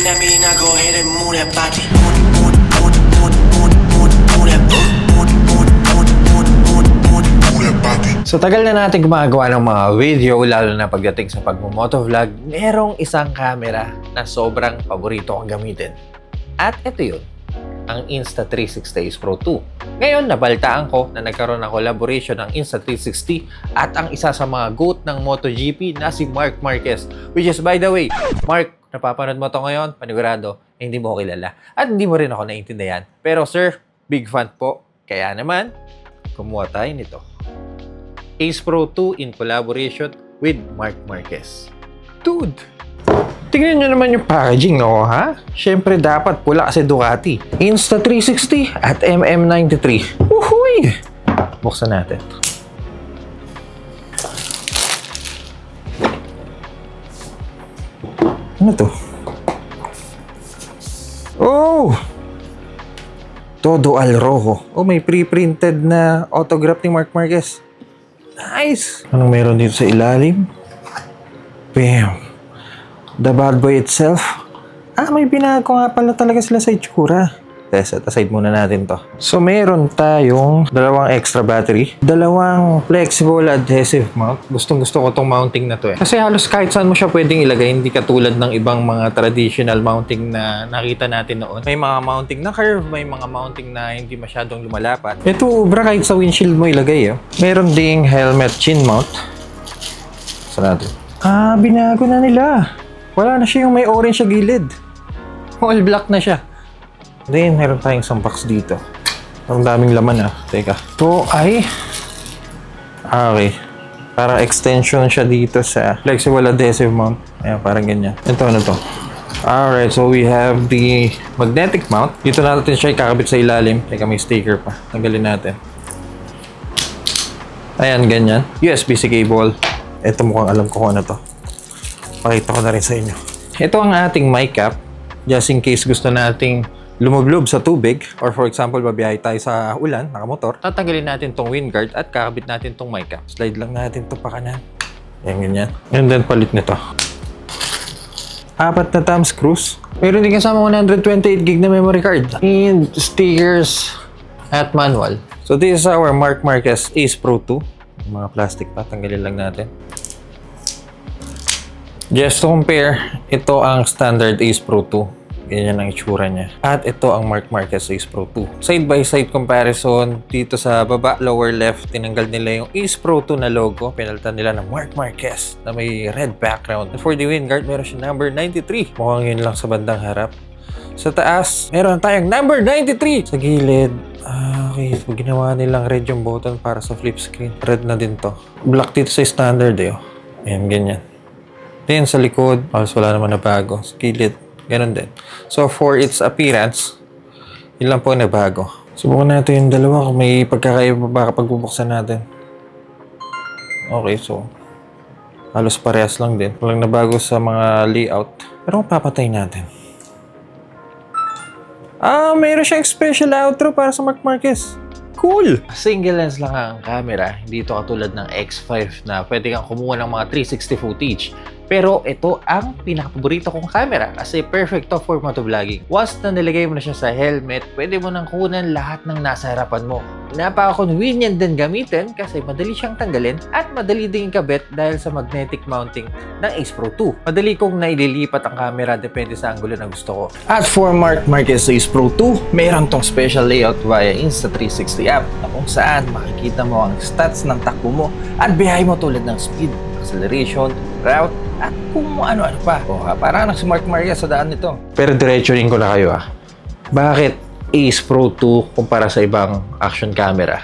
That mean I go ahead and move that body. So tagal na natin gumagawa ng mga video, lalo na pagdating sa pagmo-motovlog, merong isang camera na sobrang paborito kong gamitin. At ito yun, ang Insta360 Ace Pro 2. Ngayon, nabaltaan ko na nagkaroon ng collaboration ng Insta360 at ang isa sa mga GOAT ng MotoGP na si Marc Marquez. Which is, by the way, Marc, napapanood mo to ngayon, panigurado, hindi mo ko kilala. At hindi mo rin ako naiintindihan. Pero sir, big fan po. Kaya naman, kumuha tayo nito. Ace Pro 2 in collaboration with Marc Marquez. Dude! Tingnan nyo naman yung packaging, no, ha? Siyempre, dapat pula kasi Ducati. Insta360 at MM93. Uhuy! Buksan natin. Ano to? Oh! Todo al rojo. Oh, may pre-printed na autograph ni Marc Marquez. Nice! Anong meron dito sa ilalim? Bam! The bad boy itself. May binago nga pala talaga sila sa itsura. Set aside muna natin to. So, meron tayong dalawang extra battery, dalawang flexible adhesive mount. Gustong-gusto ko tong mounting na to eh. Kasi halos kahit saan mo siya pwedeng ilagay, hindi katulad ng ibang mga traditional mounting na nakita natin noon. May mga mounting na curve, may mga mounting na hindi masyadong lumalapat. Ito, ubra kahit sa windshield mo ilagay eh. Meron ding helmet chin mount. Saan natin? Binago na nila. Wala na siya yung may orange sa gilid. All black na siya. Then, meron tayong isang box dito. Ang daming laman Teka. Ito ay... okay. Para extension siya dito sa flexible adhesive mount. Ayan, parang ganyan. Ito, ano to? Alright, so we have the magnetic mount. Dito natin siya ikakabit sa ilalim. Teka, may sticker pa. Tanggalin natin. Ayan, ganyan. USB-C cable. Ito mukhang alam ko kung ano to. Pakita ko na rin sa inyo. Ito ang ating mic cap. Just in case gusto nating lumublob sa tubig or for example, babiyahe tayo sa ulan, nakamotor, tatanggalin natin tong wind guard at kakabit natin tong mic cap. Slide lang natin ito pa kanan. Yan, ganyan. And then, palit nito. 4 na thumb screws. Meron din kasama 128GB na memory card. And stickers at manual. So, this is our Marc Marquez Ace Pro 2. Mga plastic pa, tanggalin lang natin. Just to compare, ito ang standard Ace Pro 2. Ganyan ang itsura niya. At ito ang Marc Marquez Ace Pro 2. Side by side comparison, dito sa baba, lower left, tinanggal nila yung Ace Pro 2 na logo. Pinalitan nila ng Marc Marquez na may red background. And for the wind guard, meron siya number 93. Mukhang yun lang sa bandang harap. Sa taas, meron tayong number 93. Sa gilid, okay, so ginawa nilang red yung button para sa flip screen. Red na din to. Black dito sa standard Ayan, ganyan. Then sa likod, halos wala naman na bago. Sa gilid, ganun din. So for its appearance, yun lang po na bago. Subukan natin yung dalawa kung may pagkakaiba ba kapag bubuksan natin. Okay, so halos parehas lang din. Walang nabago sa mga layout. Pero kung papatay natin. Mayroon siyang special outro para sa Marc Marquez. Cool! Single lens lang ang camera. Hindi ito katulad ng X5 na pwede kang kumuha ng mga 360 footage. Pero ito ang pinakapaborito kong camera kasi perfect to for motovlogging. Once na nilagay mo na siya sa helmet, pwede mo nang kunan lahat ng nasa harapan mo. Napaka-convenient din gamitin kasi madali siyang tanggalin at madali din ikabit dahil sa magnetic mounting ng Ace Pro 2. Madali kong naililipat ang camera depende sa angulo na gusto ko. At for Marc Marquez Ace Pro 2, mayroon tong special layout via Insta360 app na kung saan makikita mo ang stats ng takbo mo at biyahe mo tulad ng speed, acceleration, route, at kung ano-ano pa. Parang si Marc Marquez sa daan nito. Pero diretsuhin ko na kayo Bakit Ace Pro 2 kumpara sa ibang action camera?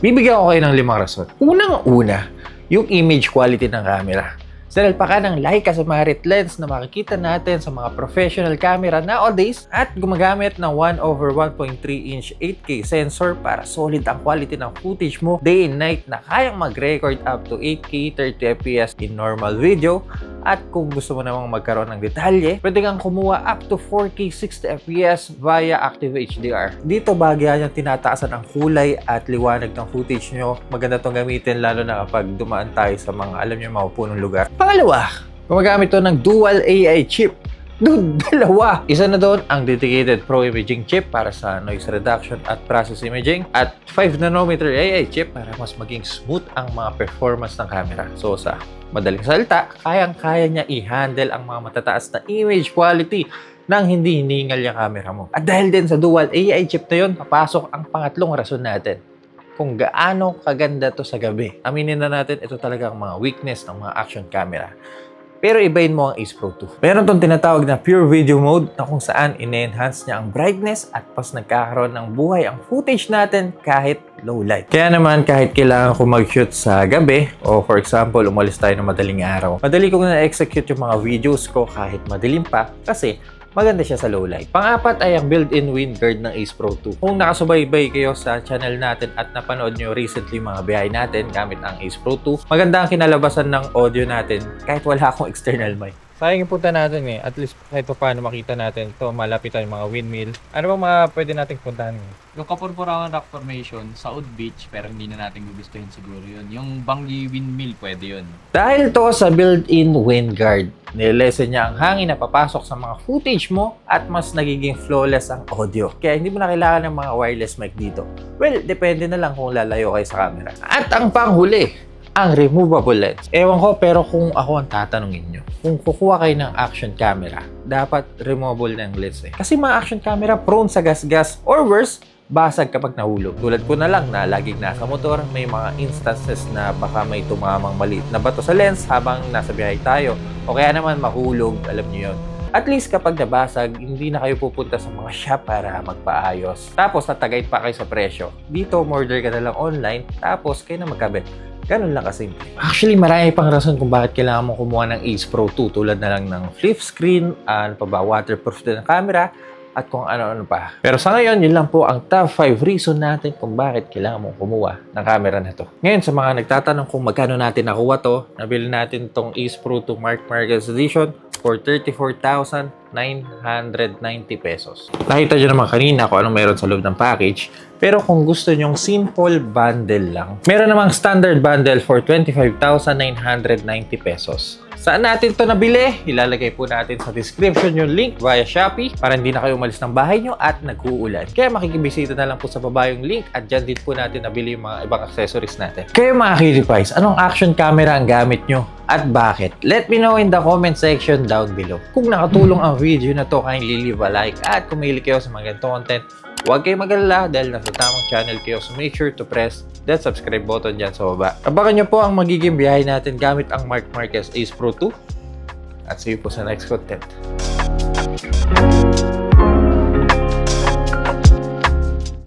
Bibigyan ko kayo ng 5 rason. Unang-una, yung image quality ng camera. Sa nalpaka ng Leica Samarit lens na makikita natin sa mga professional camera nowadays at gumagamit ng 1/1.3 inch 8K sensor para solid ang quality ng footage mo day and night na kayang mag-record up to 8K 30fps in normal video. At kung gusto mo namang magkaroon ng detalye, pwede kang kumuha up to 4K 60fps via Active HDR. Dito bahagya niyang tinataasan ang kulay at liwanag ng footage nyo. Maganda itong gamitin lalo na kapag dumaan tayo sa mga alam nyo mapupunong lugar. Pangalawa, gumagamit ito ng dual AI chip Dude, dalawa! Isa na doon ang dedicated Pro Imaging chip para sa noise reduction at process imaging at 5nm AI chip para mas maging smooth ang mga performance ng camera. So sa madaling salita, kayang-kaya niya i-handle ang mga matataas na image quality nang hindi hiningal yung camera mo. At dahil din sa dual AI chip na yun, papasok ang pangatlong rason natin kung gaano kaganda to sa gabi. Aminin na natin, ito talaga ang mga weakness ng mga action camera. Pero ibahin mo ang Ace Pro 2. Meron tong tinatawag na Pure Video Mode na kung saan ine-enhance niya ang brightness at pas nagkakaroon ng buhay ang footage natin kahit low light. Kaya naman kahit kailangan ko mag-shoot sa gabi o for example umalis tayo ng madaling araw, madali kong na-execute yung mga videos ko kahit madilim pa kasi maganda siya sa low light. Pang-apat ay ang built-in wind guard ng Ace Pro 2. Kung nakasubaybay kayo sa channel natin at napanood nyo recently mga biyahe natin gamit ang Ace Pro 2, maganda ang kinalabasan ng audio natin kahit wala akong external mic. Sayang yung punta natin eh. At least kahit pa paano makita natin ito, malapitan yung mga windmill. Ano bang mga pwede nating puntahan? Yung Kapurpurangan Rock Formation, Saud Beach, pero hindi na natin gugustuhin siguro yun. Yung Bangi Windmill, pwede yun. Dahil to sa built-in wind guard, nilesen niya ang hangin na papasok sa mga footage mo at mas nagiging flawless ang audio. Kaya hindi mo na kailangan ng mga wireless mic dito. Well, depende na lang kung lalayo kayo sa camera. At ang panghuli, ang removable lens. Ewan ko, pero kung ako ang tatanungin nyo, kung kukuha kayo ng action camera, dapat removable ng lens eh. Kasi mga action camera prone sa gas-gas or worse, basag kapag nahulog. Tulad ko na lang na laging nasa motor, may mga instances na baka may tumamang maliit na bato sa lens habang nasa biyahe tayo. O kaya naman mahulog, alam nyo yun. At least kapag nabasag, hindi na kayo pupunta sa mga shop para magpaayos. Tapos natagayt pa kayo sa presyo. Dito, order ka na lang online, tapos kayo na magkabit. Ganun lang kasimple. Actually, marami pang rason kung bakit kailangan mo kumuha ng Ace Pro 2 tulad na lang ng flip screen, ano pa ba, waterproof din ang camera, at kung ano-ano pa. Pero sa ngayon, yun lang po ang top 5 reason natin kung bakit kailangan mong kumuha ng camera na to. Ngayon, sa mga nagtatanong kung magkano natin nakuha to, nabili natin tong Ace Pro 2 Mark Marquez Edition for 34,990 pesos. Nakita nyo naman kanina kung anong meron sa loob ng package. Pero kung gusto nyong simple bundle lang, meron namang standard bundle for 25,990 pesos. Saan natin to nabili? Ilalagay po natin sa description yung link via Shopee para hindi na kayo umalis ng bahay nyo at nag-uulan. Kaya makikibisita na lang po sa baba yung link at dyan din po natin nabili yung mga ibang accessories natin. Kaya mga Cutie anong action camera ang gamit nyo? At bakit? Let me know in the comment section down below. Kung nakatulong ang video na to, kindly leave a like at kung mahilig kayo sa mga ganito content, huwag kayong mag-alala dahil nasa tamang channel kayo, so make sure to press that subscribe button dyan sa baba. Abangan nyo po ang magiging biyahe natin gamit ang Mark Marquez Ace Pro 2 at see you po sa next content.